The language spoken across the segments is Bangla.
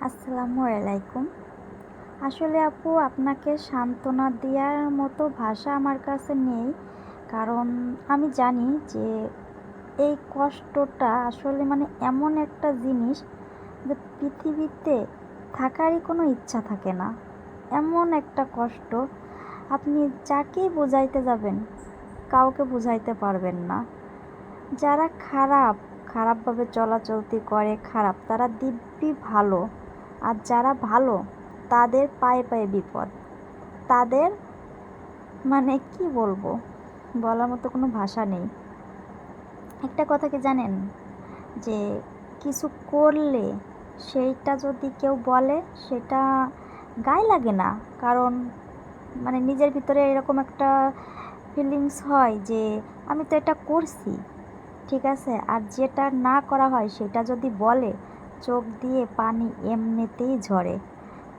আসসালামু আলাইকুম। আসলে আপু আপনাকে সান্ত্বনা দেওয়ার মতো ভাষা আমার কাছে নেই। কারণ আমি জানি যে এই কষ্টটা আসলে এমন একটা জিনিস যে পৃথিবীতে থাকারই কোনো ইচ্ছা থাকে না। এমন একটা কষ্ট আপনি যাকেই বোঝাইতে যাবেন কাউকে বুঝাইতে পারবেন না। যারা খারাপভাবে চলাচলতি করে তারা দিব্যি ভালো। আর যারা ভালো তাদের পায়ে পায়ে বিপদ। তাদের কি বলবো, বলার মতো কোনো ভাষা নেই। একটা কথা কি জানেন, যে কিছু করলে সেইটা যদি কেউ বলে সেটা গায়ে লাগে না। কারণ নিজের ভিতরে এরকম একটা ফিলিংস হয় যে আমি তো এটা করছি, ঠিক আছে। আর যেটা না করা হয় সেটা যদি বলে, চোখ দিয়ে পানি এমনিতেই ঝরে।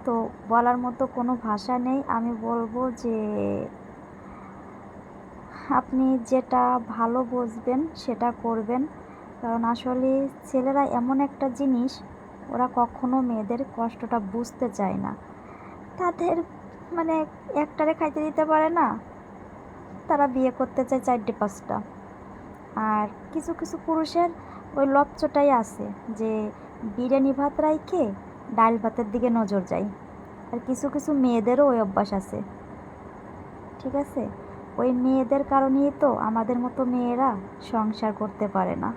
তো বলার মতো কোনো ভাষা নেই। আমি বলবো যে আপনি যেটা ভালো বুঝবেন সেটা করবেন। কারণ আসলে ছেলেরা এমন একটা জিনিস, ওরা কখনো মেয়েদের কষ্টটা বুঝতে চায় না। তাদের মানে একটারে খাইতে দিতে পারে না, তারা বিয়ে করতে চায় 4টে 5টা। আর কিছু কিছু পুরুষের ওই লচ্ছটাই আছে যে বিরিয়ানি ভাত রাইখে ডাল ভাতের দিকে নজর যায়। আর কিছু কিছু মেয়েদেরও ওই অভ্যাস আছে, ঠিক আছে। ওই মেয়েদের কারণেই তো আমাদের মতো মেয়েরা সংসার করতে পারে না।